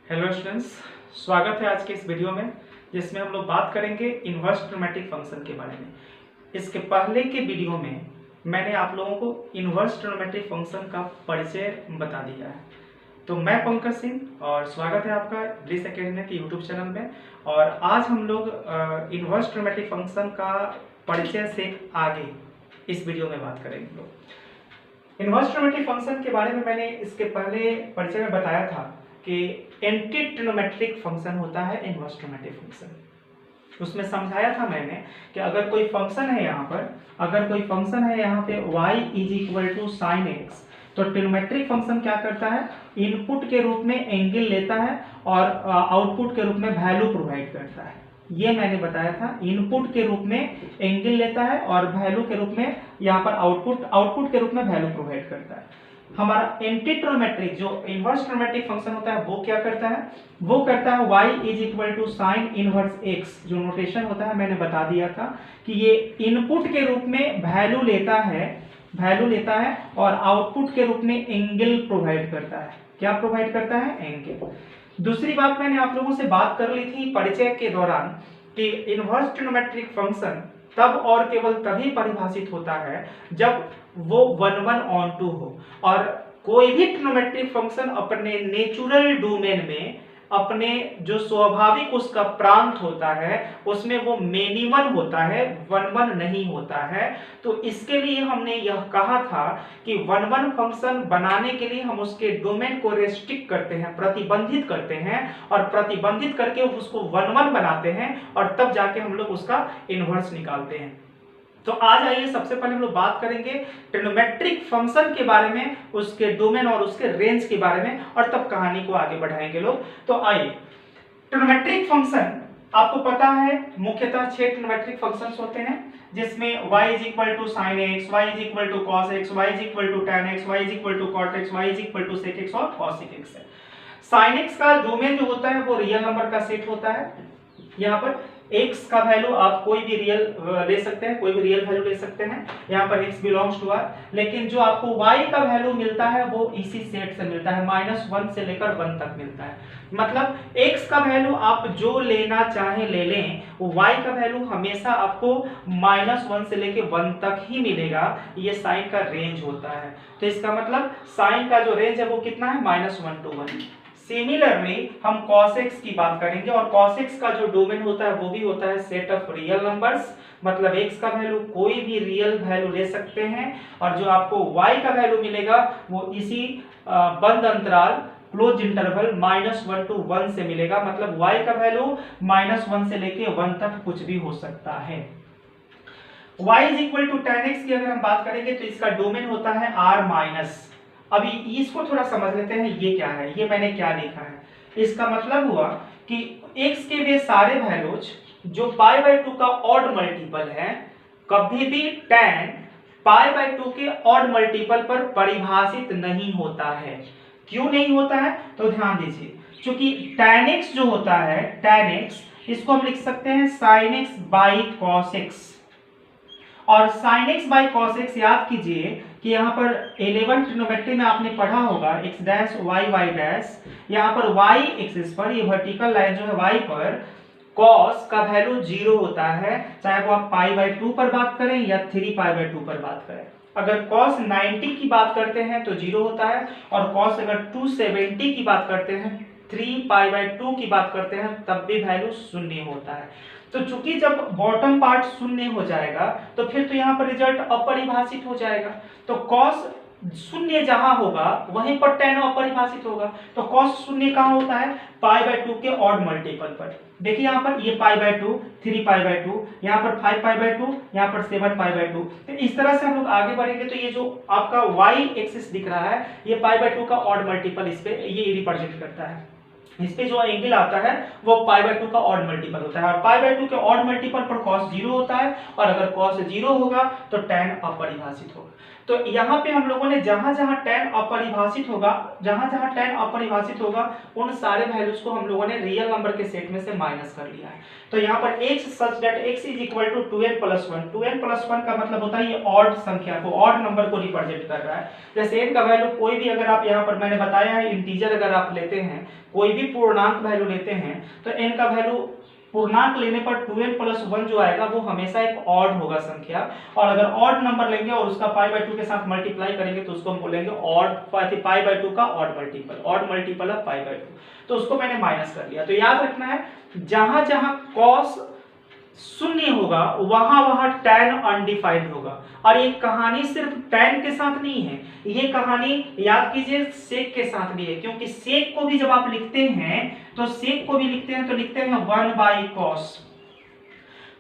Hello students, स्वागत है आज के इस वीडियो में जिसमें हम लोग बात करेंगे इन्वर्स ट्रिग्नोमेट्रिक फंक्शन के बारे में। इसके पहले के वीडियो में मैंने आप लोगों को इन्वर्स ट्रिग्नोमेट्रिक फंक्शन का परिचय बता दिया है। तो मैं पंकज सिंह और स्वागत है आपका ब्लिस एकेडमी के यूट्यूब चैनल में। और आज हम लोग इन्वर्स ट्रिग्नोमेट्रिक फंक्शन का परिचय से आगे इस वीडियो में बात करेंगे लोग। इन्वर्स ट्रिग्नोमेट्रिक फंक्शन के बारे में मैंने इसके पहले परिचय में बताया था कि एंटी ट्रिग्नोमेट्रिक फंक्शन होता है इन्वर्स ट्रिग्नोमेट्रिक फंक्शन। उसमें समझाया था मैंने कि अगर कोई फंक्शन है यहाँ पर, अगर कोई फंक्शन है यहाँ पे y is equal to sine x, तो ट्रिग्नोमेट्रिक फंक्शन क्या करता है, इनपुट के रूप में एंगल लेता है और आउटपुट के रूप में वैल्यू प्रोवाइड करता है। ये मैंने बताया था, इनपुट के रूप में एंगल लेता है और वैल्यू के रूप में यहाँ पर आउटपुट के रूप में वैल्यू प्रोवाइड करता है। हमारा एंटी ट्रिग्नोमेट्रिक जो इन्वर्स ट्रिग्नोमेट्रिक फंक्शन होता है वो क्या करता है, वो करता है y is equal to sine inverse x। जो नोटेशन होता है मैंने बता दिया था कि ये इनपुट के रूप में वैल्यू लेता है और आउटपुट के रूप में एंगल प्रोवाइड करता है। क्या प्रोवाइड करता है? एंगल। दूसरी बात मैंने आप लोगों से बात कर ली थी परिचय के दौरान कि इन्वर्स ट्रिग्नोमेट्रिक फंक्शन तब और केवल तभी परिभाषित होता है जब वो 1/(1/2) हो और कोई भी ट्रिग्नोमेट्रिक फंक्शन अपने नेचुरल डोमेन में, अपने जो स्वाभाविक उसका प्रांत होता है उसमें वो मिनिमम होता है, 1/1 नहीं होता है। तो इसके लिए हमने यह कहा था कि 1/1 फंक्शन बनाने के लिए हम उसके डोमेन को रेस्ट्रिक्ट करते हैं, प्रतिबंधित करते हैं और प्रतिबंधित करके उसको 1/1 बनाते हैं और तब जाके हम लोग उसका इन्वर्स निकालते हैं। तो आज आइए सबसे पहले हम लोग बात करेंगे ट्रिग्नोमेट्रिक फंक्शन के बारे में, उसके डोमेन और उसके रेंज के बारे में, और तब कहानी को आगे बढ़ाएंगे लोग। तो आइए, ट्रिग्नोमेट्रिक फंक्शन आपको पता है मुख्यतः 6 ट्रिग्नोमेट्रिक फंक्शंस होते हैं जिसमें y is equal to sine x, y is equal to cos x, y is equal to tan x, y is equal to cot x, y is equal to sec x और cos x है। Sine x का domain जो होता है वो real number का set होता है। यहाँ पर x का वैल्यू आप कोई भी रियल ले सकते हैं, कोई भी रियल वैल्यू ले सकते हैं। यहाँ पर x बिलोंग्स टू r, लेकिन जो आपको y का वैल्यू मिलता है वो इसी सेट से मिलता है, -1 से लेकर 1 तक मिलता है। मतलब x का वैल्यू आप जो लेना चाहे ले लें, y का वैल्यू हमेशा आपको -1 से लेकर 1 तक ही मिलेगा। ये साइन का रेंज होता है। तो इसका मतलब साइन का जो रेंज है वो कितना है, -1 to 1। सिमिलरली हम cos x की बात करेंगे और cos x का जो डोमेन होता है वो भी होता है सेट ऑफ रियल नंबर्स। मतलब x का वैल्यू कोई भी रियल वैल्यू ले सकते हैं और जो आपको y का वैल्यू मिलेगा वो इसी बंद अंतराल क्लोज इंटरवल -1 to 1 से मिलेगा। मतलब y का वैल्यू -1 से लेके 1 तक कुछ भी हो सकता है। y is equal to tan x की अगर हम बात करेंगे तो इसका डोमेन होता है r-। अभी इसको थोड़ा समझ लेते हैं, ये क्या है, ये मैंने क्या लिखा है। इसका मतलब हुआ कि x के वे सारे वैल्यूज जो π/2 का ऑड मल्टीपल है, कभी भी tan π/2 के ऑड मल्टीपल पर परिभाषित नहीं होता है। क्यों नहीं होता है? तो ध्यान दीजिए, क्योंकि tan x जो होता है, tan x इसको हम लिख सकते हैं sin x by cos x, और sin x by cos x याद कीजिए कि यहाँ पर 11 ट्रिग्नोमेट्री में आपने पढ़ा होगा x dash y y dash, यहाँ पर y एक्सिस पर ये वर्टिकल लाइन जो है y पर cos का वैल्यू 0 होता है, चाहे वो आप π/2 पर बात करें या 3π/2 पर बात करें। अगर cos 90 की बात करते हैं तो 0 होता है और cos अगर 270 की बात करते हैं, 3π/2 की बात करते हैं, तब भी वैल्यू 0 होता है। तो चूंकि जब बॉटम पार्ट शून्य हो जाएगा तो फिर तो यहाँ पर रिजल्ट अपरिभाषित हो जाएगा। तो cos शून्य जहां होगा वहीं पर tan अपरिभाषित होगा। तो cos शून्य कहाँ होता है, π/2 के ऑड मल्टीपल पर। देखिए यहाँ पर ये π/2, 3π/2, यहाँ पर 5π/2, यहाँ पर 7π/2। तो इस तरह से हम लोग आगे बढ़ेंगे तो ये जो आपका y एक्सिस दिख रहा है ये π/2 का ऑड मल्टीपल इस पे ये रिप्रेजेंट करता है। इस पे जो एंगल आता है वो π/2 का ऑड मल्टीपल होता है और π/2 के ऑड मल्टीपल पर cos 0 होता है और अगर cos 0 होगा तो tan अपरिभाषित होगा। तो यहाँ पे हम लोगों ने जहां जहां tan अपरिभाषित होगा उन सारे वैल्यूज को हम लोगों ने रियल नंबर के सेट में से माइनस कर लिया है। तो यहाँ पर x such that x is equal to 2n+1, 2n+1 का मतलब होता है ये ऑड संख्या को, ऑड नंबर को रिप्रेजेंट कर रहा है। जैसे n का वैल्यू कोई भी, अगर आप यहाँ पर मैंने बताया है इंटीजर अगर आप लेते हैं, कोई भी पूर्णांक वैल्यू लेते हैं तो n का वैल्यू पूर्णांक लेने पर 2n+1 जो आएगा वो हमेशा एक ऑड होगा संख्या, और अगर ऑड नंबर लेंगे और उसका π/2 के साथ मल्टीप्लाई करेंगे तो उसको हम बोलेंगे ऑड π/2 का ऑड मल्टीपल है π/2। तो उसको मैंने माइनस कर लिया। तो याद रखना है जहां जहां cos शून्य होगा वहां वहां tan अनडिफाइंड होगा। और ये कहानी सिर्फ tan के साथ नहीं है, ये कहानी याद कीजिए sec के साथ भी है, क्योंकि sec को भी जब आप लिखते हैं तो sec को भी लिखते हैं तो लिखते हैं 1/cos।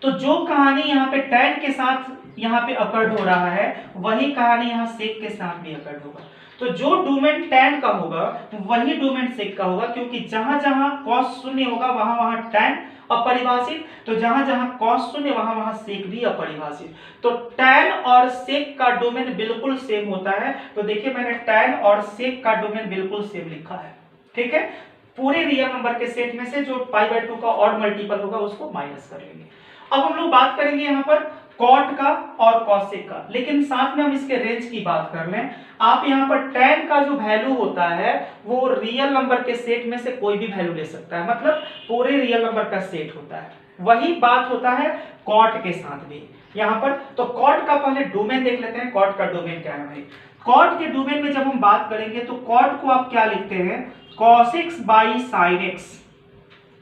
तो जो कहानी यहाँ पे tan के साथ यहाँ पे अकर्ड हो रहा है वही कहानी यहाँ sec के साथ भी अकर्ड होगा। तो जो डोमेन tan का होगा वही डोमेन sec का होगा, क्योंकि जहां जहां cos शून्य होगा वहां वहां tan अपरिभाषित, तो जहां जहां cos शून्य वहां वहां sec भी अपरिभाषित। तो tan और sec का डोमेन बिल्कुल सेम होता है। तो देखिए मैंने tan और sec का डोमेन बिल्कुल सेम लिखा है, ठीक है। पूरे रियल नंबर के सेट में से जो π/2 का ऑड मल्टीपल होगा उसको माइनस कर लेंगे। अब हम लोग बात करेंगे यहाँ पर कॉट का और कॉसेक का, लेकिन साथ में हम इसके रेंज की बात कर लें। आप यहाँ पर tan का जो वैल्यू होता है वो रियल नंबर के सेट में से कोई भी वैल्यू ले सकता है, मतलब पूरे रियल नंबर का सेट होता है। वही बात होता है कॉट के साथ भी यहाँ पर। तो कॉट का पहले डोमेन देख लेते हैं, कॉट का डोमेन क्या है भाई। कॉट के डोमेन में जब हम बात करेंगे तो कॉट को आप क्या लिखते हैं, cos x by sin x।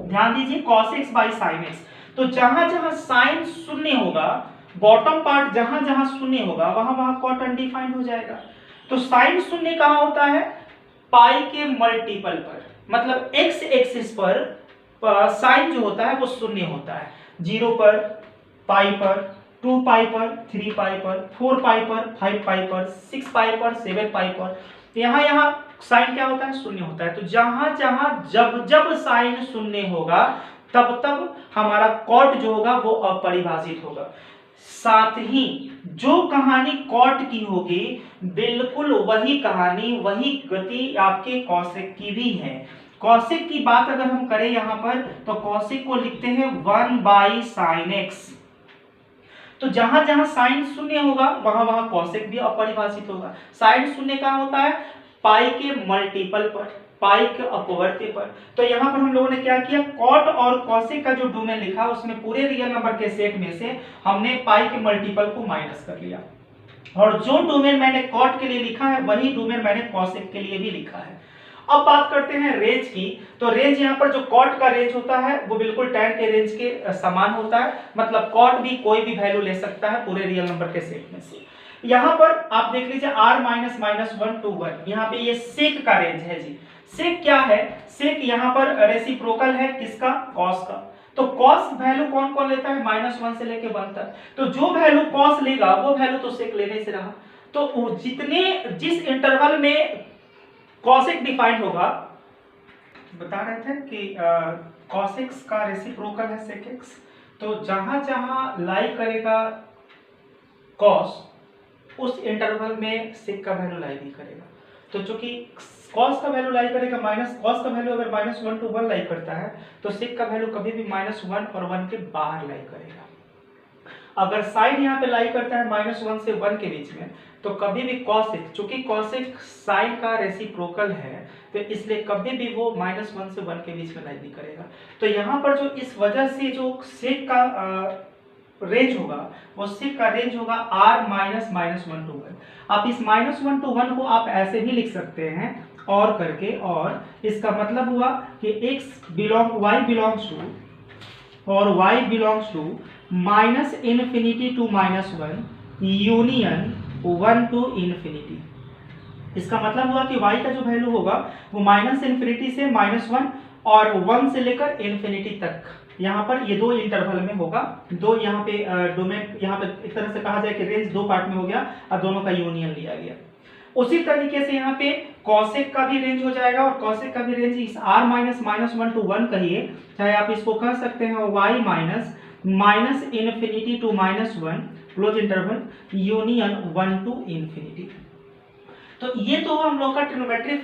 ध्यान दीजिए cos x by sin x। तो जहां जहां साइन शून्य होगा, बॉटम पार्ट जहां जहां शून्य होगा वहां वहां कॉट अनडिफाइंड हो जाएगा। तो साइन शून्य कहां होता है, पाई के मल्टीपल पर, मतलब x एक्सिस पर साइन जो होता है वो शून्य होता है। 0 पर, पाई पर, 2 पाई पर, 3 पाई पर, 4 पाई पर, 5 पाई पर, 6 पाई पर, 7 पाई पर। यहाँ यहाँ साइन क्या होता है, शून्य होता है। तो जहां जहां जब जब साइन शून्य होगा तब तब हमारा कॉट जो होगा वो अपरिभाषित होगा। साथ ही जो कहानी कॉट की होगी बिल्कुल वही कहानी, वही गति आपके कॉसेक की भी है। कॉसेक की बात अगर हम करें यहाँ पर तो कॉसेक को लिखते हैं 1/sin x। तो जहां जहां साइन शून्य होगा वहां वहां कॉसेक भी अपरिभाषित होगा। साइन शून्य कहां होता है, पाई के मल्टीपल पर, पाई के अपवर्त्य पर। तो यहाँ पर हम लोगों ने क्या किया, कॉट और कॉसेक का जो डोमेन लिखा उसमें पूरे रियल नंबर के सेट में से हमने पाई के मल्टीपल को माइनस कर लिया, और जो डोमेन मैंने कॉट के लिए लिखा है वही डोमेन मैंने कॉसेक के लिए भी लिखा है। अब बात करते हैं रेंज की। तो रेंज यहाँ पर जो कॉट का रेंज होता है वो बिल्कुल tan के रेंज के समान होता है, मतलब कॉट भी कोई भी वैल्यू ले सकता है पूरे रियल नंबर के सेट में से। यहाँ पर आप देख लीजिए r -1 to 1, यहाँ पे ये सेक का रेंज है जी। सेक क्या है, सेक यहाँ पर रेसिप्रोकल है किसका, कॉस का। तो कॉस वैल्यू कौन कौन लेता है, -1 से लेके 1 तक। तो जो वैल्यू कॉस लेगा वो वैल्यू तो सेक लेने से रहा। तो जिस इंटरवल में कॉसेक डिफाइंड होगा, बता रहे थे कि कॉसेक्स का रेसिप्रोकल है सेक एक्स। तो जहां जहां लाई करेगा कॉस उस इंटरवल में सेक का वैल्यू लाई भी करेगा। तो चूंकि कॉस का वैल्यू लाई करेगा माइनस, कॉस का वैल्यू अगर -1 to 1 लाई करता है तो सेक का वैल्यू कभी भी -1 और 1 के बाहर लाई करेगा। अगर साइन यहाँ पे लाई करता है -1 से 1 के बीच में तो कभी भी कॉसेक, चूंकि कॉसेक साइन का रेसिप्रोकल है तो इसलिए कभी भी वो -1 से 1 के बीच में लाई नहीं करेगा। तो यहाँ पर जो इस वजह से जो सेक का रेंज होगा वो सेक का रेंज होगा r -1 to 1। आप इस -1 to 1 को आप ऐसे भी लिख सकते हैं और करके, और इसका मतलब हुआ कि y belongs to और y belongs to -∞ to -1 union 1 to ∞। इसका मतलब हुआ कि y का जो वैल्यू होगा वो -∞ से -1 और 1 से लेकर ∞ तक, यहाँ पर ये दो इंटरवल में होगा। दो यहाँ पे डोमेन, यहाँ पे एक तरह से कहा जाए कि रेंज दो पार्ट में हो गया और दोनों का यूनियन लिया गया। उसी तरीके से यहाँ पे कॉसेक का भी रेंज हो जाएगा, और कॉसेक का भी रेंज इस r -1 to 1 कहिए, चाहे आप इसको कह सकते हैं y -∞ to -1 close interval union 1 to infinity. तो ये तो हम लोग का ट्रिग्नोमेट्रिक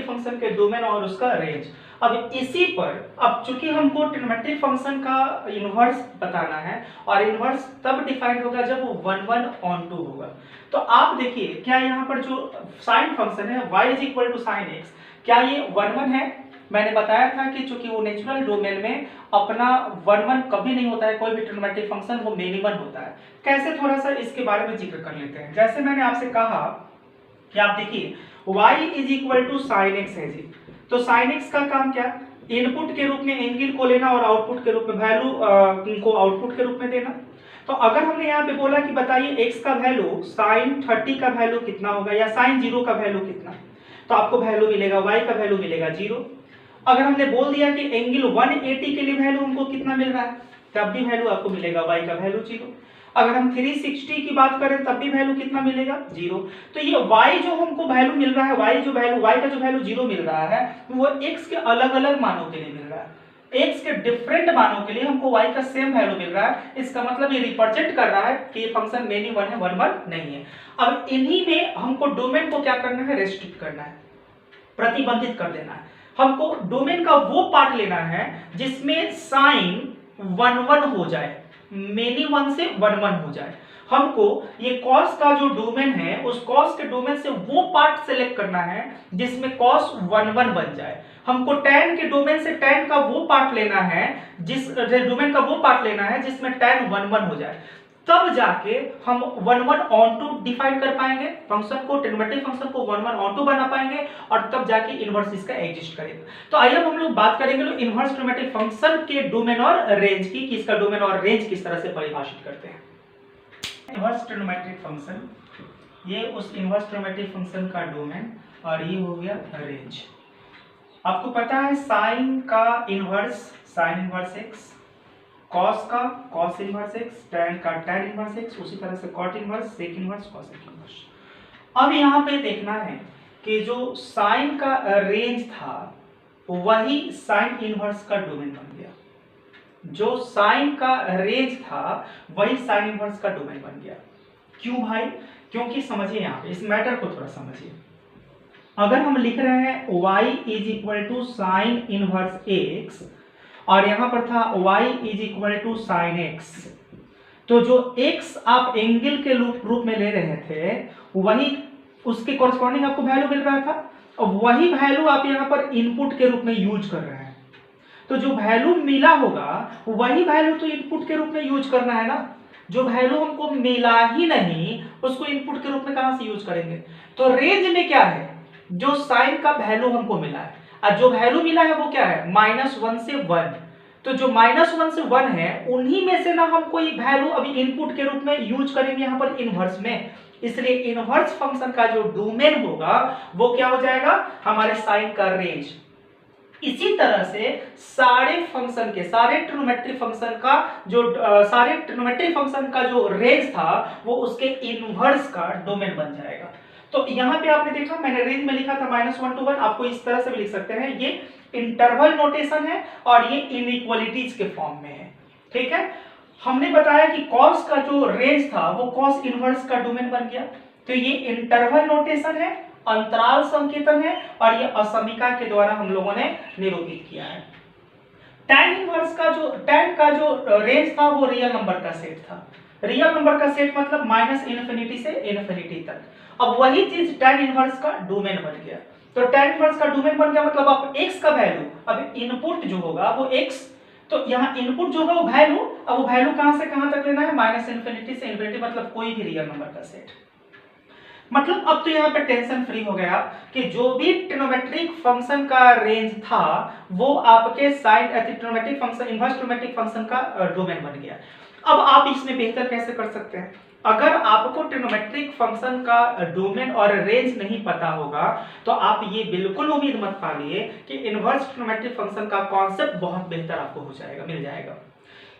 फंक्शन के डोमेन और उसका रेंज। अब इसी पर, अब चूंकि हमको ट्रिग्नोमेट्रिक फंक्शन का इन्वर्स बताना है और इन्वर्स तब डिफाइंड होगा जब वो 1/(1/2) होगा। तो आप देखिए क्या यहाँ पर जो साइन फंक्शन है y = sin x, क्या ये 1/1 है? मैंने बताया था कि चूंकि वो नेचुरल डोमेन में अपना 1/1 कभी नहीं होता है, कोई भी ट्रिग्नोमेट्रिक फंक्शन वो मिनिमम होता है। कैसे, थोड़ा सा इसके बारे में जिक्र कर लेते हैं। जैसे मैंने आपसे कहा कि आप देखिए y = sin x है जी, तो sin x का काम क्या? इनपुट के रूप में एंगल को लेना और आउटपुट के रूप में वैल्यू को आउटपुट के रूप में देना। तो अगर हमने यहाँ पे बोला कि बताइए x का वैल्यू sin 30 का वैल्यू कितना होगा या sin 0 का वैल्यू कितना, तो आपको वैल्यू मिलेगा y का वैल्यू मिलेगा 0। अगर हमने बोल दिया कि एंगल 180 के लिए वैल्यू हमको कितना मिल रहा है, तब भी वैल्यू आपको मिलेगा y का वैल्यू 0। अगर हम 360 की बात करें तब भी वैल्यू कितना मिलेगा 0। तो ये y जो हमको वैल्यू मिल रहा है, y का जो वैल्यू 0 मिल रहा है वो x के अलग अलग मानों के लिए मिल रहा है। x के डिफरेंट मानों के लिए हमको y का सेम वैल्यू मिल रहा है। इसका मतलब ये रिप्रेजेंट कर रहा है कि ये फंक्शन मेनी वन है, 1/1 नहीं है। अब इन्हीं में हमको डोमेन को क्या करना है, रेस्ट्रिक्ट करना है, प्रतिबंधित कर देना है। हमको डोमेन का वो पार्ट लेना है जिसमें साइन 1/1 हो जाए, मेनी वन से 1/1 हो जाए। हमको ये कॉस का जो डोमेन है उस कॉस के डोमेन से वो पार्ट सेलेक्ट करना है जिसमें कॉस 1/1 बन जाए। हमको tan के डोमेन से tan का वो पार्ट लेना है, जिस डोमेन का वो पार्ट लेना है जिसमें tan 1/1 हो जाए। तब जाके हम 1/1/2 डिफाइन कर पाएंगे फंक्शन को, ट्रिग्नोमेट्रिक फंक्शन को 1/1/2 बना पाएंगे और तब जाके इनवर्स इसका एग्जिस्ट करेगा। तो आइए हम लोग बात करेंगे इनवर्स ट्रिग्नोमेट्रिक फंक्शन के डोमेन और रेंज की, कि इसका डोमेन और रेंज किस तरह से परिभाषित करते हैं। इनवर्स ट्रिग्नोमेट्रिक फंक्शन, ये उस इनवर्स ट्रिग्नोमेट्रिक फंक्शन का डोमेन और ये हो गया रेंज। आपको पता है साइन का inverse sine inverse x, cos का कॉस इनवर्स x, tan का tan इनवर्स x, उसी तरह से cot inverse, sec inverse, cosec inverse. अब यहाँ पे देखना है कि जो साइन का रेंज था वही साइन इनवर्स का डोमेन बन गया। जो साइन का रेंज था वही साइन इनवर्स का डोमेन बन गया। क्यों भाई? क्योंकि समझिए यहाँ पे इस मैटर को थोड़ा समझिए। अगर हम लिख रहे हैं y = sin इनवर्स x और यहां पर था y = sin x, तो जो x आप एंगल के रूप में ले रहे थे वही उसके कॉरस्पॉन्डिंग आपको वैल्यू मिल रहा था और वही वैल्यू आप यहां पर इनपुट के रूप में यूज कर रहे हैं। तो जो वैल्यू मिला होगा वही वैल्यू तो इनपुट के रूप में यूज करना है ना। जो वैल्यू हमको मिला ही नहीं उसको इनपुट के रूप में कहां से यूज करेंगे। तो रेंज में क्या है, जो साइन का वैल्यू हमको मिला है और जो वैल्यू मिला है वो क्या है, -1 से 1। तो जो -1 से 1 है उन्हीं में से ना हम कोई वैल्यू अभी इनपुट के रूप में यूज करेंगे यहाँ पर इनवर्स में। इसलिए इनवर्स फंक्शन का जो डोमेन होगा वो क्या हो जाएगा, हमारे साइन का रेंज। इसी तरह से सारे फंक्शन के, सारे ट्रिग्नोमेट्रिक फंक्शन का जो रेंज था वो उसके इनवर्स का डोमेन बन जाएगा। तो यहाँ पे आपने देखा मैंने रेंज में लिखा था -1 to 1, आपको इस तरह से भी लिख सकते हैं। ये इंटरवल नोटेशन है और ये इनइक्वालिटीज के फॉर्म में है। ठीक है, हमने बताया कि कॉस का जो रेंज था वो कॉस इनवर्स का डोमेन बन गया। तो ये इंटरवल नोटेशन है, अंतराल संकेतन है और ये असमीका के द्वारा हम लोगों ने निरूपित किया है। tan इनवर्स का जो रेंज था वो रियल नंबर का सेट था। रियल नंबर का सेट मतलब -∞ से इन्फिनिटी तक। अब वही चीज tan इनवर्स का डोमेन बन गया। तो tan इनवर्स का डोमेन बन गया मतलब आप x का वैल्यू, अब इनपुट जो होगा वो x, तो यहाँ इनपुट जो होगा वो वैल्यू, अब वो वैल्यू कहां से कहां तक लेना है, -∞ से इन्फिनिटी, मतलब कोई भी रियल नंबर का सेट। मतलब अब तो यहाँ पे टेंशन फ्री हो गया कि जो भी ट्रिग्नोमेट्रिक फंक्शन का रेंज था वो आपके sine trigonometric function, inverse trigonometric function का डोमेन बन गया। अब आप इसमें बेहतर कैसे कर सकते हैं, अगर आपको ट्रिग्नोमेट्रिक फंक्शन का डोमेन और रेंज नहीं पता होगा तो आप ये बिल्कुल उम्मीद मत पालिए कि इनवर्स ट्रिग्नोमेट्रिक फंक्शन का कॉन्सेप्ट बहुत बेहतर आपको हो जाएगा, मिल जाएगा।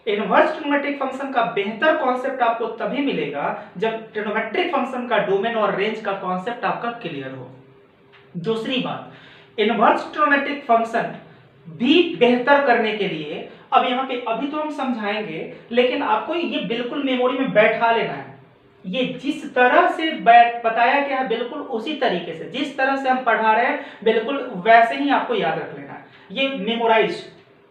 इनवर्स ट्रिग्नोमेट्रिक फंक्शन का बेहतर कॉन्सेप्ट आपको तभी मिलेगा जब ट्रिग्नोमेट्रिक फंक्शन का डोमेन और रेंज का कॉन्सेप्ट आपका क्लियर हो। दूसरी बात, इनवर्स ट्रिग्नोमेट्रिक फंक्शन भी बेहतर करने के लिए, अब यहाँ पे अभी तो हम समझाएंगे, लेकिन आपको ये बिल्कुल मेमोरी में बैठा लेना है। ये जिस तरह से बताया गया है बिल्कुल उसी तरीके से, जिस तरह से हम पढ़ा रहे हैं बिल्कुल वैसे ही आपको याद रख लेना है। ये मेमोराइज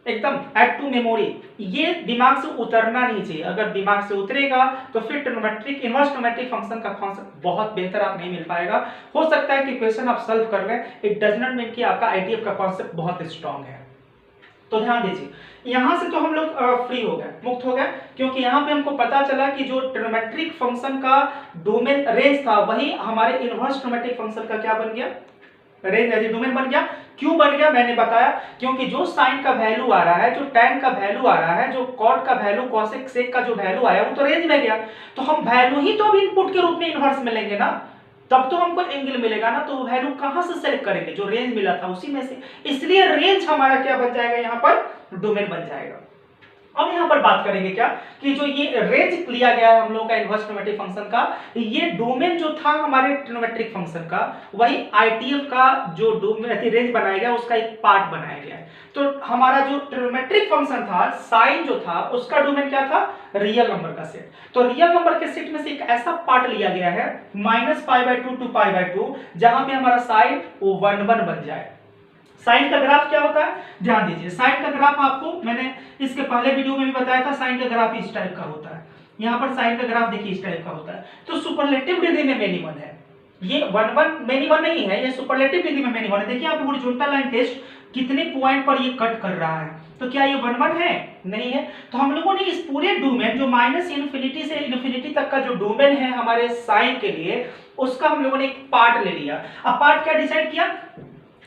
एकदम एड टू मेमोरी, ये दिमाग से उतरना नहीं चाहिए। अगर दिमाग से उतरेगा तो फिर ट्रिग्नोमेट्रिक इनवर्स ट्रिग्नोमेट्रिक फंक्शन का कॉन्सेप्ट बहुत बेहतर आप नहीं मिल पाएगा। हो सकता है कि क्वेश्चन आप सॉल्व कर लें, इट डज नॉट मीन कि आपका आईडीएफ का कॉन्सेप्ट बहुत स्ट्रांग है। तो ध्यान दीजिए, यहां से तो हम लोग फ्री हो गए, मुक्त हो गए, क्योंकि यहां पे हमको पता चला कि जो ट्रिग्नोमेट्रिक फंक्शन का डोमेन रेंज था वही हमारे इनवर्स ट्रिग्नोमेट्रिक फंक्शन का क्या बन गया, रेंज एज डोमेन बन गया। क्यों बन गया मैंने बताया, क्योंकि जो साइन का वैल्यू आ रहा है, जो tan का वैल्यू आ रहा है, जो कॉट का वैल्यू, कोसेक सेक का जो वैल्यू आया वो तो रेंज में गया। तो हम वैल्यू ही तो अब इनपुट के रूप में इनवर्स में लेंगे ना, तब तो हमको एंगल मिलेगा ना। तो वैल्यू कहां से सेलेक्ट करेंगे, जो रेंज मिला था उसी में से, इसलिए रेंज हमारा क्या बन जाएगा, यहां पर डोमेन बन जाएगा। अब यहां पर बात करेंगे क्या कि जो ये रेंज लिया गया है हम लोगों का इनवर्स ट्रिग्नोमेट्रिक फंक्शन का, ये डोमेन जो था हमारे ट्रिग्नोमेट्रिक फंक्शन का, वही आईटीएफ का जो रेंज बनाया गया उसका एक पार्ट बनाया गया है। तो हमारा जो ट्रिग्नोमेट्रिक फंक्शन था, साइन जो था उसका डोमेन क्या था, रियल नंबर का सेट। तो रियल नंबर के सेट में से एक ऐसा पार्ट लिया गया है -π/2 to π/2, जहां पे हमारा साइन 1 बन जाए। साइन का ग्राफ क्या होता है, ध्यान दीजिए, साइन का ग्राफ आपको मैंने इसके पहले वीडियो में भी बताया था, साइन का ग्राफ इस टाइप का होता है। यहाँ पर साइन का ग्राफ देखिए इस टाइप का होता है। तो सुपरलेटिव डिग्री में मिनिमम है, ये 1 मिनिमम नहीं है, ये सुपरलेटिव डिग्री में मिनिमम है। देखिए आप हॉरिजॉन्टल लाइन टेस्ट कितने पॉइंट पर ये कट कर रहा है, तो क्या ये 1 है, नहीं है। तो हम लोगों ने इस पूरे डोमेन जो -इन्फिनिटी से इन्फिनिटी तक का जो डोमेन है हमारे साइन के लिए, उसका हम लोगों ने एक पार्ट ले लिया। अब पार्ट क्या डिसाइड किया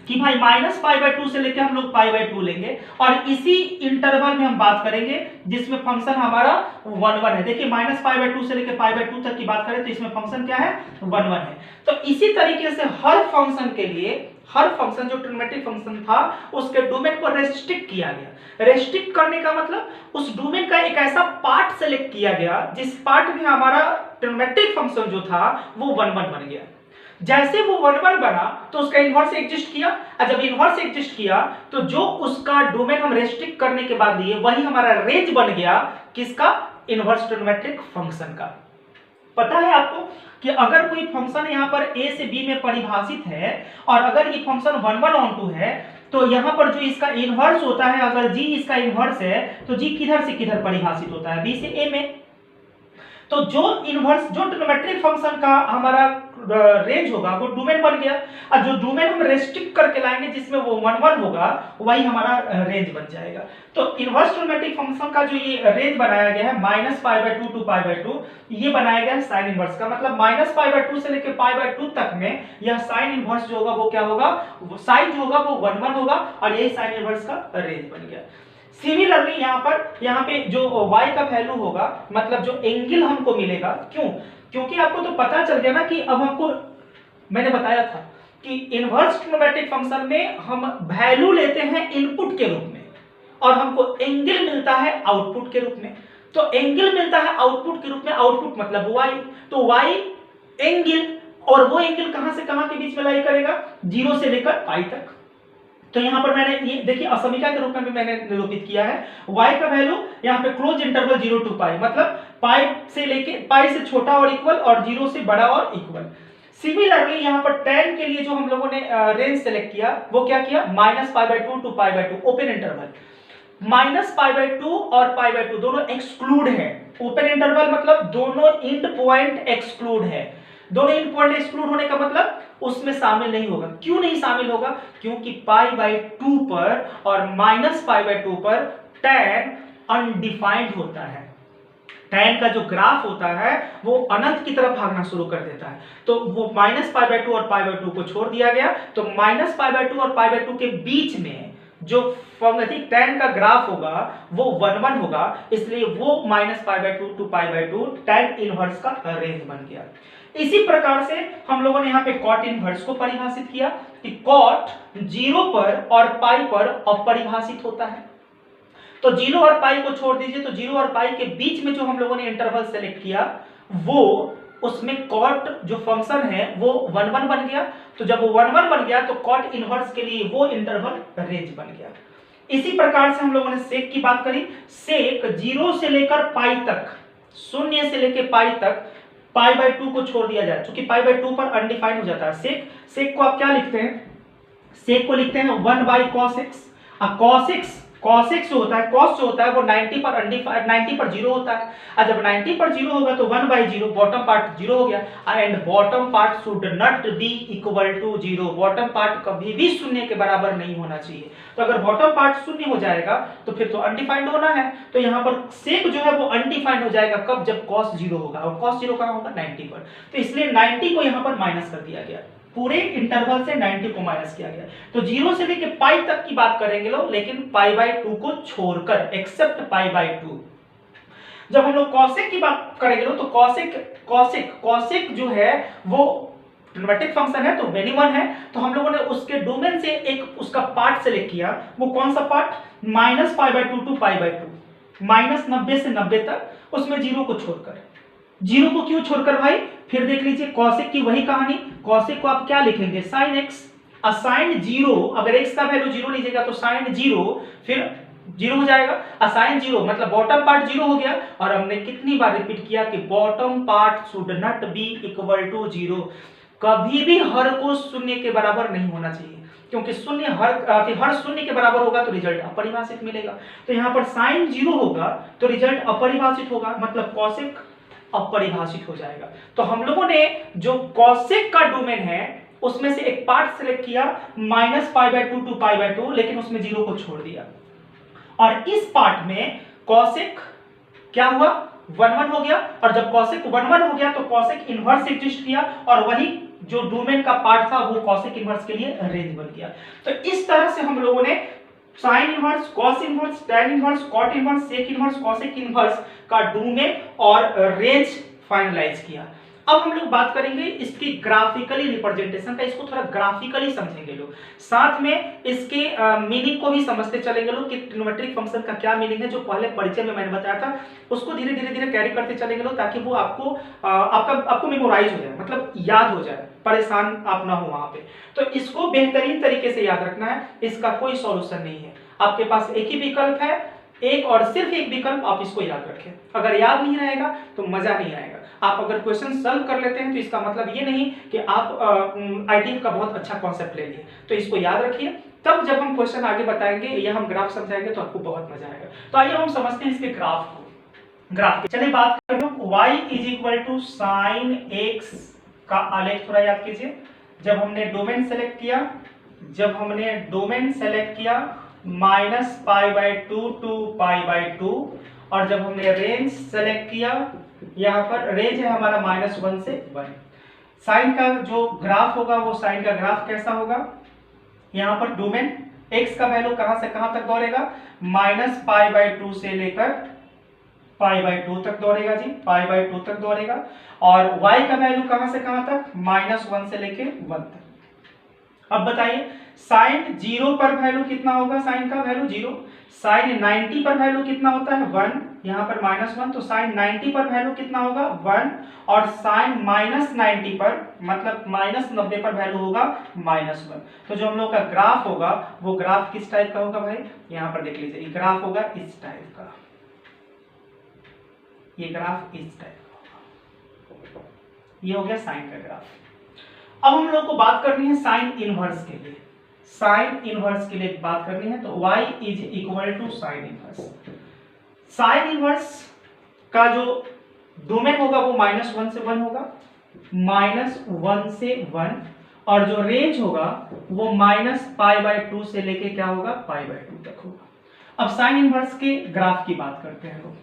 कि भाई -π/2 से लेकर हम लोग π/2 लेंगे, और इसी इंटरवल में हम बात करेंगे जिसमें फंक्शन हमारा 1 है। देखिए -π/2 से लेकर π/2 तक की बात करें तो इसमें फंक्शन क्या है, 1 है। तो इसी तरीके से हर फंक्शन के लिए, हर फंक्शन जो ट्रिग्नोमेट्रिक फंक्शन था उसके डोमेन को रेस्ट्रिक्ट किया गया। रेस्ट्रिक्ट करने का मतलब उस डोमेन का एक ऐसा पार्ट सेलेक्ट किया गया जिस पार्ट में हमारा ट्रिग्नोमेट्रिक फंक्शन जो था वो 1 बन गया। जैसे वो 1 बना तो उसका इनवर्स एग्जिस्ट किया, और जब इनवर्स एग्जिस्ट किया तो जो उसका डोमेन हम रेस्ट्रिक्ट करने के बाद लिए वही हमारा रेंज बन गया, किसका, इनवर्स ट्रिग्नोमेट्रिक फंक्शन का। पता है आपको कि अगर कोई फंक्शन यहाँ पर a से b में परिभाषित है, और अगर ये फंक्शन 1/2 है, तो यहाँ पर जो इसका इनवर्स होता है, अगर g इसका इनवर्स है तो g किधर से किधर परिभाषित होता है, b से a में। तो जो इनवर्स, जो ट्रिग्नोमेट्रिक फंक्शन का हमारा रेंज होगा वो डोमेन बन गया, और जो डोमेन हम रेस्ट्रिक्ट करके लाएंगे जिसमें वो 1 होगा वही हमारा रेंज बन जाएगा। तो इनवर्स ट्रिग्नोमेट्रिक फंक्शन का जो ये रेंज बनाया गया है -π/2 to π/2, ये बनाया गया है साइन इनवर्स का। मतलब -π/2 से लेकर π/2 तक में यह साइन इनवर्स जो होगा वो क्या होगा, साइन जो होगा वो 1 होगा, और यही साइन इनवर्स का रेंज बन गया। सिमिलरली यहाँ पे जो y का वैल्यू होगा, मतलब जो एंगल हमको मिलेगा, क्यों, क्योंकि आपको तो पता चल गया ना कि अब हमको, मैंने बताया था कि इनवर्स ट्रिग्नोमेट्रिक फंक्शन में हम वैल्यू लेते हैं इनपुट के रूप में, और हमको एंगल मिलता है आउटपुट के रूप में। तो एंगल मिलता है आउटपुट के रूप में, आउटपुट मतलब y, तो y एंगल, और वो एंगल कहां से कहां के बीच में लाई करेगा, 0 से लेकर पाई तक। तो यहाँ पर मैंने ये देखिए असमीका के रूप में भी मैंने निरूपित किया है, y का वैल्यू यहाँ पे क्लोज इंटरवल 0 to π, मतलब पाई से लेके पाई से छोटा और इक्वल, और 0 से बड़ा और इक्वल। सिमिलरली यहाँ पर tan के लिए जो हम लोगों ने रेंज सेलेक्ट किया वो क्या किया, -π/2 to π/2 ओपन इंटरवल। -π/2 और π/2 दोनों एक्सक्लूड है। ओपन इंटरवल मतलब दोनों एंड पॉइंट एक्सक्लूड है। दोनों एंड पॉइंट एक्सक्लूड होने का मतलब उसमें शामिल नहीं होगा। क्यों नहीं शामिल होगा, क्योंकि π/2 पर और -π/2 पर tan अनडिफाइंड होता है। tan का जो ग्राफ होता है वो अनंत की तरफ भागना शुरू कर देता है, तो वो -π/2 और π/2 को छोड़ दिया गया। तो -π/2 और π/2 के बीच में जो tan का ग्राफ होगा वो 1 होगा, इसलिए वो -π/2 to π/2 tan इनवर्स का रेंज बन गया। इसी प्रकार से हम लोगों ने यहाँ पे कॉट इनवर्स को परिभाषित किया कि कॉट 0 पर और पाई पर अपरिभाषित होता है। तो 0 और पाई को छोड़ दीजिए, तो 0 और पाई के बीच में जो हम लोगों ने इंटरवल सेलेक्ट किया वो, उसमें कॉट जो फंक्शन है वो 1 बन गया। तो जब वो 1 बन गया तो कॉट इनवर्स के लिए वो इंटरवल रेंज बन गया। इसी प्रकार से हम लोगों ने सेक की बात करी। सेक 0 से लेकर पाई तक, 0 से लेकर पाई तक पाई बाय 2 को छोड़ दिया जाए, क्योंकि पाई बाय 2 पर अनडिफाइंड हो जाता है। सेक को आप क्या लिखते हैं, सेक को लिखते हैं 1 by cos x. Cos x जो होता है, कॉस जो होता है वो 90 पर अनडिफाइंड, 90 पर 0 होता है। और जब 90 पर 0 होगा तो 1 बाई 0, बॉटम पार्ट 0 हो गया। And bottom part should not be equal to 0, bottom part कभी भी शून्य के बराबर नहीं होना चाहिए। तो अगर बॉटम पार्ट शून्य हो जाएगा तो फिर तो अनडिफाइंड होना है। तो यहाँ पर सेक जो है वो अनडिफाइंड हो जाएगा कब, जब कॉस 0 होगा, और कॉस 0 कहाँ होगा, 90 पर। तो इसलिए 90 को यहाँ पर माइनस कर दिया गया, पूरे इंटरवल से 90 को माइनस किया गया। तो 0 से लेके पाई तक की बात करेंगे लोग, लेकिन पाई बाय 2 को छोड़कर, एक्सेप्ट पाई बाय 2। जब हम लोग कॉसेक की बात करेंगे लोग, तो कॉसेक जो है वो ट्रिग्नोमेट्रिक फंक्शन है, तो वेरी वन है। तो हम लोगों ने उसके डोमेन से एक उसका पार्ट सेलेक्ट किया। वो कौन सा part, minus pi by 2 to pi by 2, minus 90 से 90 तक, उसमें 0 को छोड़कर। 0 को क्यों छोड़कर भाई, फिर देख लीजिए कॉसेक की वही कहानी। कॉसेक को आप क्या लिखेंगे, साइन एक्स। असाइन 0, अगर एक्स का वैल्यू 0 लीजिएगा तो साइन 0 फिर 0 हो जाएगा। असाइन 0 मतलब बॉटम पार्ट 0 हो गया। और हमने कितनी बार रिपीट किया कि bottom part should not be equal to 0, कभी भी हर को शून्य के बराबर नहीं होना चाहिए, क्योंकि शून्य हर शून्य के बराबर होगा तो रिजल्ट अपरिभाषित मिलेगा। तो यहाँ पर साइन 0 होगा तो रिजल्ट अपरिभाषित होगा, मतलब कॉसेक अपरिभाषित हो जाएगा। तो हम लोगों ने जो कॉसेक का डोमेन है उसमें से एक पार्ट सेलेक्ट किया, minus pi by 2 to pi by 2, लेकिन उसमें 0 को छोड़ दिया। और इस पार्ट में कॉसेक क्या हुआ, 1 हो गया। और जब कॉसेक 1 हो गया तो कॉसेक इनवर्स एग्जिस्ट किया, और वही जो डोमेन का पार्ट था वो कॉसेक इनवर्स के लिए रेंज बन गया। तो इस तरह से हम लोगों ने sine inverse, cos inverse, tan inverse, cot inverse, sec inverse, cosec inverse का डोमेन और रेंज फाइनलाइज किया। अब हम लोग बात करेंगे इसकी ग्राफिकली रिप्रेजेंटेशन का, इसको थोड़ा ग्राफिकली समझेंगे लोग, साथ में इसके मीनिंग को भी समझते चलेंगे लोग कि ट्रिग्नोमेट्रिक फंक्शन का क्या मीनिंग है। जो पहले परिचय में मैंने बताया था उसको धीरे धीरे कैरी करते चलेंगे लोग, ताकि वो आपको मेमोराइज हो जाए, मतलब याद हो जाए, परेशान आप ना हो वहां पे। तो इसको बेहतरीन तरीके से याद रखना है, इसका कोई सॉल्यूशन नहीं है। आपके पास एक ही विकल्प है, एक और सिर्फ एक विकल्प, आप इसको याद रखें। अगर याद नहीं रहेगा तो मजा नहीं आएगा। आप अगर क्वेश्चन सॉल्व कर लेते हैं तो इसका मतलब ये नहीं कि आप आईटी का बहुत अच्छा कॉन्सेप्ट ले लिए। तो इसको याद रखिए, तब जब हम क्वेश्चन आगे बताएंगे या हम ग्राफ समझाएंगे तो आपको बहुत मजा आएगा। तो आइए हम समझते हैं इसके ग्राफ को। चलिए बात करते हैं, y is equal to sine x का आलेख थोड़ा याद कीजिए। जब हमने डोमेन सेलेक्ट किया, minus pi by 2 to pi by 2, और जब हमने रेंज सेलेक्ट किया, यहाँ पर रेंज है हमारा -1 से 1। साइन का जो ग्राफ होगा वो साइन का ग्राफ कैसा होगा, यहाँ पर डोमेन x का वैल्यू कहां से कहां तक दौड़ेगा, माइनस पाई बाय 2 से लेकर पाई बाय 2 तक दौड़ेगा जी, पाई बाय 2 तक दौड़ेगा। और y का वैल्यू कहां से कहां तक, -1 से लेकर 1 तक। अब बताइए साइन 0 पर वैल्यू कितना होगा, साइन का वैल्यू 0। साइन 90 पर वैल्यू कितना होता है, 1, यहाँ पर -1, तो साइन 90 पर वैल्यू कितना होगा, 1। और साइन -90 पर मतलब -90 पर वैल्यू होगा -1। तो जो हम लोग का ग्राफ होगा वो ग्राफ किस टाइप का होगा भाई, यहाँ पर देख लीजिए, ग्राफ होगा इस टाइप का, ये ग्राफ इस टाइप का होगा। ये हो गया साइन का ग्राफ। अब हम लोग को बात करनी है साइन इनवर्स के लिए, साइन इनवर्स के लिए बात करनी है। तो y is equal to sine inverse. Sine inverse का जो डोमेन होगा वो -1 से 1 होगा, -1 से 1, और जो रेंज होगा वो -पाई बाय 2 से लेके क्या होगा, पाई बाय 2 तक होगा। अब साइन इनवर्स के ग्राफ की बात करते हैं लोग।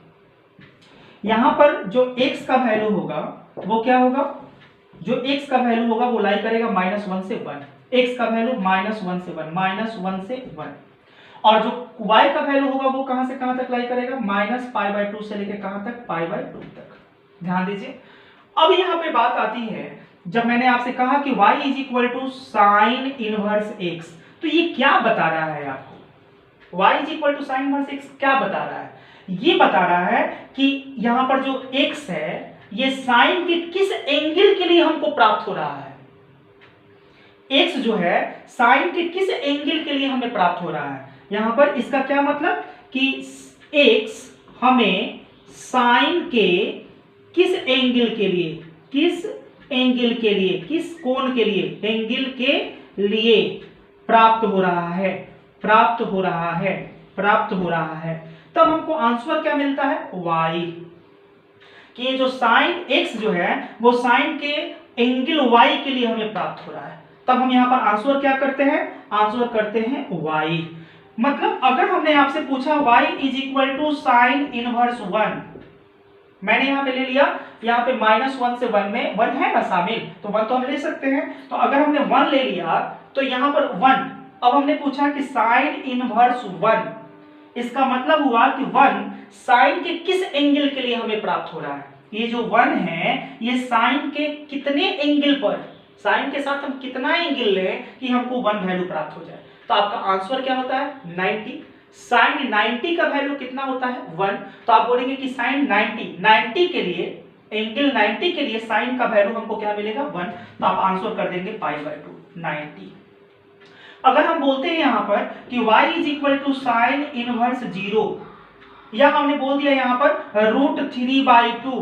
यहां पर जो x का वैल्यू होगा वो क्या होगा, जो x का वैल्यू होगा वो लाई करेगा -1 से 1, x का वैल्यू -1 से 1, -1 से 1। और जो y का वैल्यू होगा वो कहां से कहां तक लाई करेगा, -पाई बाय 2 से लेकर कहां तक, पाई बाय 2 तक। ध्यान दीजिए। अब यहां पे बात आती है, जब मैंने आपसे कहा कि y is equal to sine inverse x, तो ये क्या बता रहा है आपको, y is equal to sine inverse x क्या बता रहा है, ये बता रहा है कि यहां पर जो x है ये साइन के किस एंगल के लिए हमको प्राप्त हो रहा है, x जो है साइन के किस एंगल के लिए हमें प्राप्त हो रहा है। यहां पर इसका क्या मतलब कि x हमें साइन के किस एंगल के लिए, किस एंगल के लिए, किस कोण के लिए, एंगल के लिए प्राप्त हो रहा है, प्राप्त हो रहा है, प्राप्त हो रहा है। तब हमको आंसर क्या मिलता है, y, कि ये जो साइन x जो है वो साइन के एंगल y के लिए हमें प्राप्त हो रहा है। तब हम यहां पर आंसर क्या करते हैं, आंसर करते हैं y। मतलब अगर हमने आपसे पूछा y is equal to sine inverse 1, मैंने यहां पे ले लिया, यहां पे -1 से 1 में 1 है ना शामिल, तो 1 तो हम ले सकते हैं। तो अगर हमने 1 ले लिया तो यहां पर 1, अब हमने पूछा कि साइन इनवर्स 1, इसका मतलब हुआ कि 1 साइन के किस एंगल के लिए हमें प्राप्त हो रहा है। ये जो 1 है ये साइन के कितने एंगल पर, साइन के साथ हम कितना एंगल लें कि हमको 1 वैल्यू प्राप्त हो जाए। तो आपका आंसर क्या होता है 90। साइन 90 का वैल्यू कितना होता है 1, तो आप बोलेंगे कि साइन 90 के लिए, एंगल 90 के लिए साइन का वैल्यू हमको क्या मिलेगा 1, तो आप आंसर कर देंगे π/2 90। अगर हम बोलते हैं यहां पर कि y is equal to sine inverse 0, या हमने बोल दिया यहां पर √3/2,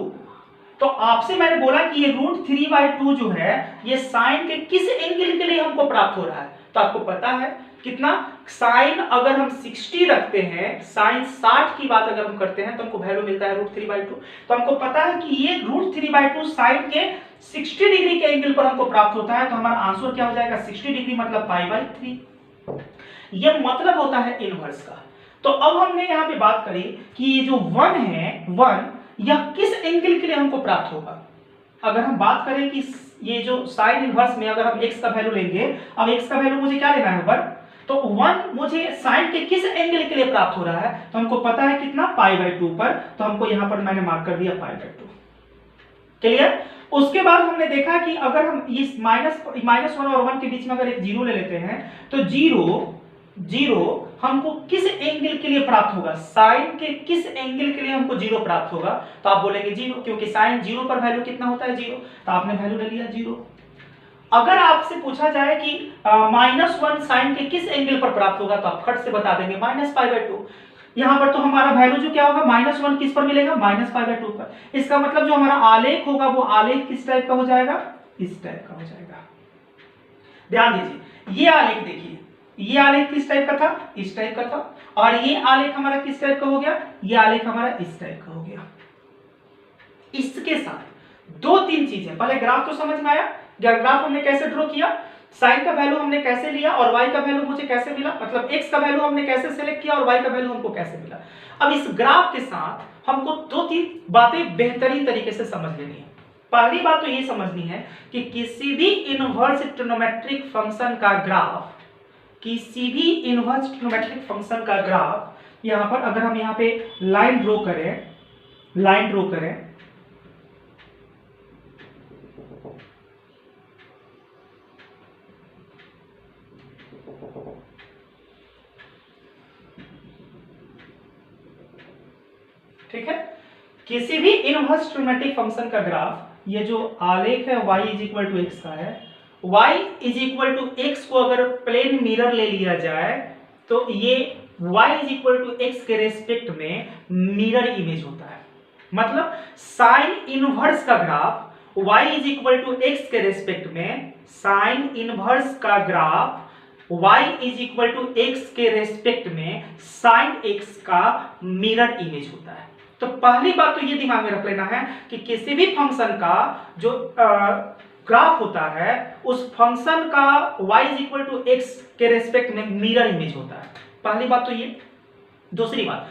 तो आपसे मैंने बोला कि ये √3/2 जो है ये साइन के किस एंगल के लिए हमको प्राप्त हो रहा है। तो आपको पता है कितना, साइन अगर हम 60 रखते हैं, साइन 60 की बात अगर हम करते हैं तो हमको वैल्यू मिलता है √3/2। तो हमको पता है कि ये √3/2 साइन के 60 डिग्री के एंगल पर हमको प्राप्त होता है। तो हमारा आंसर क्या हो जाएगा 60 डिग्री मतलब π/3। ये मतलब होता है इनवर्स का। तो अब हमने यहाँ पे बात करी कि ये जो 1 है, 1 यह किस एंगल के लिए हमको प्राप्त होगा। अगर हम बात करें कि ये जो साइन इनवर्स में अगर हम x का वैल्यू लेंगे, अब x का वैल्यू मुझे क्या लेना है 1, तो 1 मुझे साइन के किस एंगल के लिए प्राप्त हो रहा है, तो हमको पता है कितना π/2 पर, तो हमको यहां पर मैंने मार्क कर दिया π/2। क्लियर। उसके बाद हमने देखा कि अगर हम इस -1 और 1 के बीच में अगर एक 0 ले लेते हैं तो 0 हमको किस एंगल के लिए प्राप्त होगा, साइन के किस एंगल के लिए हमको 0 प्राप्त होगा। तो आप बोलेंगे 0, क्योंकि साइन 0 पर वैल्यू कितना होता है 0, तो आपने वैल्यू ले लिया 0। अगर आपसे पूछा जाए कि -1 साइन के किस एंगल पर प्राप्त होगा, तो आप खट से बता देंगे -π/2। यहां पर तो हमारा वैल्यू जो क्या होगा -1 किस पर मिलेगा -π/2 पर। इसका मतलब जो हमारा आलेख होगा वो आलेख किस टाइप का हो जाएगा, इस टाइप का हो जाएगा। ध्यान दीजिए, ये आलेख देखिए, ये आलेख किस टाइप का था, इस टाइप का था, और ये आलेख हमारा किस टाइप का हो गया, ये आलेख हमारा इस टाइप का हो गया। इसके साथ 2-3 चीजें, पहले ग्राफ तो समझ में आया, ग्राफ हमने कैसे ड्रॉ किया, साइन का वैल्यू हमने कैसे लिया और y का वैल्यू मुझे कैसे मिला, मतलब x का वैल्यू हमने कैसे सेलेक्ट किया और y का वैल्यू हमको कैसे मिला। अब इस ग्राफ के साथ हमको 2-3 बातें बेहतरीन तरीके से समझ लेनी है। पहली बात तो ये समझनी है कि किसी भी इनवर्स ट्रिग्नोमेट्रिक फंक्शन का ग्राफ, किसी भी इनवर्स ट्रिग्नोमेट्रिक फंक्शन का ग्राफ, यहां पर अगर हम यहां पे लाइन ड्रॉ करें, ठीक है, किसी भी इनवर्स ट्रिग्नोमेट्रिक फंक्शन का ग्राफ, ये जो आलेख है y is equal to x का है, y is equal to x को अगर प्लेन मिरर ले लिया जाए तो ये y is equal to x के रेस्पेक्ट में मिरर इमेज होता है। मतलब साइन इनवर्स का graph y is equal to x के रेस्पेक्ट में, साइन इनवर्स का graph y is equal to x के रेस्पेक्ट में साइन x का मिरर इमेज होता है। तो पहली बात तो ये दिमाग में रख लेना है कि किसी भी फंक्शन का जो ग्राफ होता है उस फंक्शन का y is equal to x के रेस्पेक्ट में मिरर इमेज होता है। पहली बात तो ये। दूसरी बात,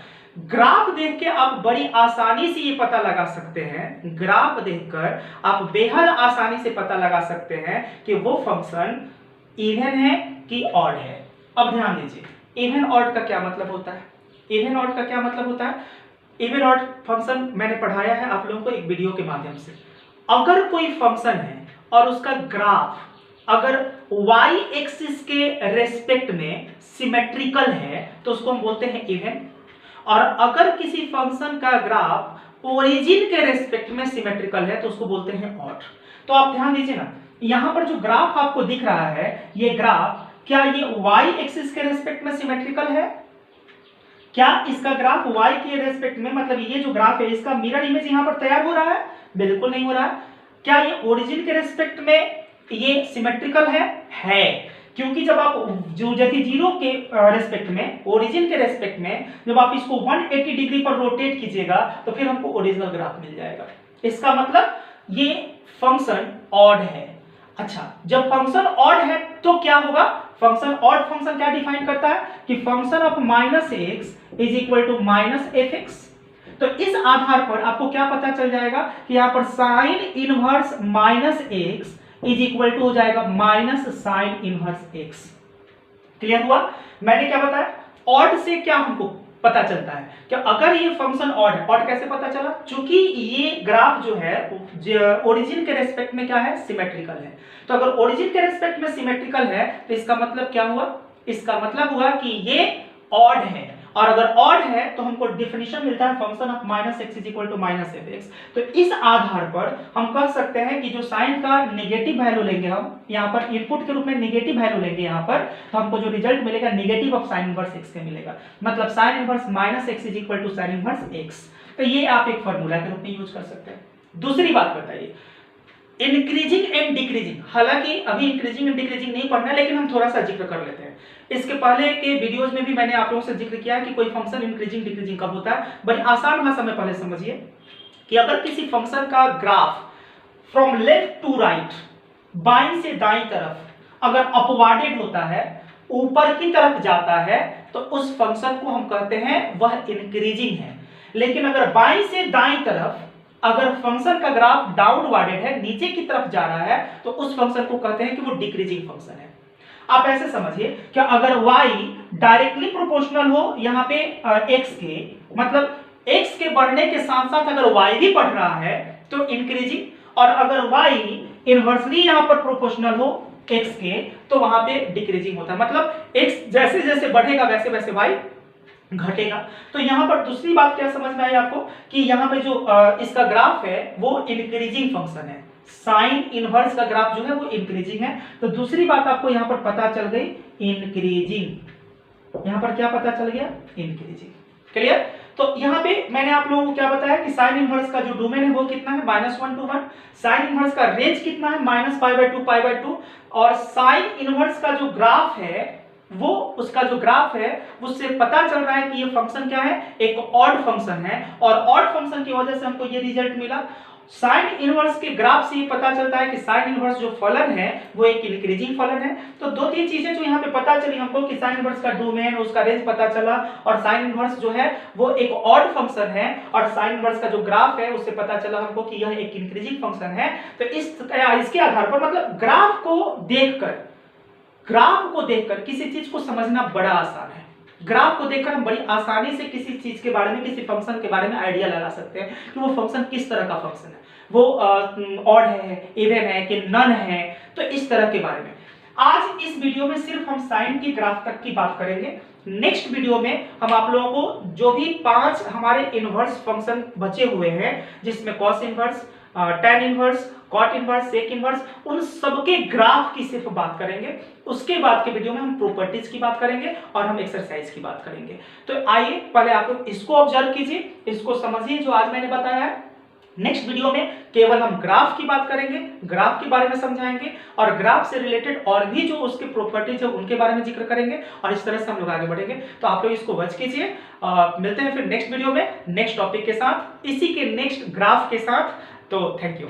ग्राफ देख के आप बड़ी आसानी से ये पता लगा सकते हैं, ग्राफ देखकर आप बेहद आसानी से पता लगा सकते हैं कि वो फंक्शन इवन है कि ऑड है। अब ध्यान दीजिए, इवन ऑड का क्या मतलब होता है, इवन ऑड का क्या मतलब होता है। इवन ऑड फंक्शन मैंने पढ़ाया है आप लोगों को एक वीडियो के माध्यम से। अगर कोई फंक्शन है और उसका ग्राफ अगर y एक्सिस के रेस्पेक्ट में सिमेट्रिकल है तो उसको हम बोलते हैं इवन, और अगर किसी फंक्शन का ग्राफ ओरिजिन के रेस्पेक्ट में सिमेट्रिकल है तो उसको बोलते हैं ऑड। तो आप ध्यान दीजिए ना, यहां पर जो ग्राफ आपको दिख रहा है, ये ग्राफ क्या ये y एक्सिस के रेस्पेक्ट में सिमेट्रिकल है? क्या इसका ग्राफ y के रेस्पेक्ट में, मतलब ये जो ग्राफ है इसका मिरर इमेज यहां पर तैयार हो रहा है? बिल्कुल नहीं हो रहा है। क्या ये ओरिजिन के रेस्पेक्ट में ये सिमेट्रिकल है? क्योंकि जब आप जो जैसे जीरो के रेस्पेक्ट में, ओरिजिन के रेस्पेक्ट में जब आप इसको 180 डिग्री पर रोटेट कीजिएगा तो फिर हमको ओरिजिनल ग्राफ मिल जाएगा। इसका मतलब ये फंक्शन ऑड है। अच्छा, जब फंक्शन ऑड है तो क्या होगा? फंक्शन ऑड फंक्शन क्या डिफाइन करता है कि function of -x is equal to -fx। तो इस आधार पर आपको क्या पता चल जाएगा कि यहां पर sine inverse -x is equal to हो जाएगा -sin इनवर्स x। क्लियर हुआ? मैंने क्या बताया? ऑड से क्या हमको पता चलता है कि अगर ये फंक्शन ऑड है। ऑड कैसे पता चला? क्योंकि ये ग्राफ जो है ओरिजिन के रेस्पेक्ट में क्या है? सिमेट्रिकल है। तो अगर ओरिजिन के रेस्पेक्ट में सिमेट्रिकल है तो इसका मतलब क्या हुआ? इसका मतलब हुआ कि ये ऑड है, और अगर ऑड है तो हमको डेफिनेशन मिलता है function of -x is equal to -fx। तो इस आधार पर हम कह सकते हैं कि जो साइन का नेगेटिव वैल्यू लेंगे, हम यहाँ पर इनपुट के रूप में नेगेटिव वैल्यू लेंगे यहाँ पर, तो हमको जो रिजल्ट मिलेगा negative of sine inverse x के मिलेगा। मतलब sine inverse -x is equal to sine inverse x। तो ये आप एक फॉर्मूला के रूप में यूज कर सकते हैं। दूसरी बात बताइए, इंक्रीजिंग एंड डिक्रीजिंग। हालांकि अभी इंक्रीजिंग एंड डिक्रीजिंग नहीं पढ़ना है, लेकिन हम थोड़ा सा जिक्र कर लेते हैं। इसके पहले के वीडियोस में भी मैंने आप लोगों से जिक्र किया है कि कोई फंक्शन इंक्रीजिंग डिक्रीजिंग कब होता है। बड़ी आसान भाषा में पहले समझिए कि अगर किसी फंक्शन का graph from left to right, बाईं से दाईं तरफ अगर अपवार्डेड होता है, ऊपर की तरफ जाता है, तो उस फंक्शन को हम कहते हैं वह इंक्रीजिंग है। लेकिन अगर बाईं से दाईं तरफ अगर फंक्शन का ग्राफ डाउनवर्डेड है, नीचे की तरफ जा रहा है, तो उस फंक्शन को कहते हैं कि वो डिक्रीजिंग फंक्शन है। आप ऐसे समझिए कि अगर y डायरेक्टली प्रोपोर्शनल हो यहाँ पे x के, मतलब x के बढ़ने के साथ साथ अगर y भी बढ़ रहा है तो इंक्रीजिंग, और अगर y इनवर्सली यहाँ पर प्रोपोर्शनल हो x के तो वहां पे डिक्रीजिंग होता है। मतलब x जैसे जैसे बढ़ेगा वैसे वैसे y घटेगा। तो यहाँ पर दूसरी बात क्या समझ में आई आपको कि यहाँ पे जो इसका ग्राफ है वो इंक्रीजिंग फंक्शन है। साइन इनवर्स का ग्राफ जो है वो इंक्रीजिंग है। तो दूसरी बात आपको यहाँ पर पता चल गई, इंक्रीजिंग। यहाँ पर क्या पता चल गया? इंक्रीजिंग। क्लियर? तो यहाँ पे मैंने आप लोगों को क्या बताया कि साइन इनवर्स का जो डोमेन है वो कितना है? -1 to 1। साइन इनवर्स का रेंज कितना है? -π/2 π/2। और साइन इनवर्स का जो ग्राफ है वो, उसका जो ग्राफ है उससे पता चल रहा है कि ये फंक्शन क्या है? एक ऑड फंक्शन है, और ऑड फंक्शन की वजह से हमको ये रिजल्ट मिला। साइन इनवर्स के ग्राफ से ये पता चलता है कि साइन इनवर्स जो फलन है वो एक इंक्रीजिंग फलन है। तो दो तीन चीजें जो यहाँ पे पता चली हमको कि साइन इनवर्स का डोमेन, उसका रेंज पता चला, और साइन इनवर्स जो है वो एक ऑड फंक्शन है, और साइन इनवर्स का जो ग्राफ है उससे पता चला हमको कि यह एक इंक्रीजिंग फंक्शन है। तो इसके आधार पर, मतलब ग्राफ को देखकर किसी चीज को समझना बड़ा आसान है। ग्राफ को देखकर हम बड़ी आसानी से किसी चीज के बारे में, किसी फंक्शन के बारे में आइडिया लगा सकते हैं कि वो फंक्शन किस तरह का फंक्शन है, वो ऑड है, इवन है कि नन है। तो इस तरह के बारे में आज इस वीडियो में सिर्फ हम साइन के ग्राफ तक की बात करेंगे। नेक्स्ट वीडियो में हम आप लोगों को जो भी 5 हमारे इनवर्स फंक्शन बचे हुए हैं, जिसमें cos inverse, tan inverse, cot inverse, sec inverse, उन सबके ग्राफ की सिर्फ बात करेंगे। उसके बाद के वीडियो में हम प्रॉपर्टीज की बात करेंगे और हम एक्सरसाइज की बात करेंगे। तो आइए पहले आप लोग इसको ऑब्जर्व कीजिए, इसको समझिए जो आज मैंने बताया है। नेक्स्ट वीडियो में केवल हम ग्राफ की बात करेंगे, ग्राफ के बारे में समझाएंगे, और ग्राफ से रिलेटेड और भी जो उसके प्रॉपर्टीज है उनके बारे में जिक्र करेंगे, और इस तरह से हम लोग आगे बढ़ेंगे। तो आप लोग इसको वॉच कीजिए। मिलते हैं फिर नेक्स्ट वीडियो में नेक्स्ट टॉपिक के साथ, इसी के नेक्स्ट ग्राफ के साथ। तो थैंक यू।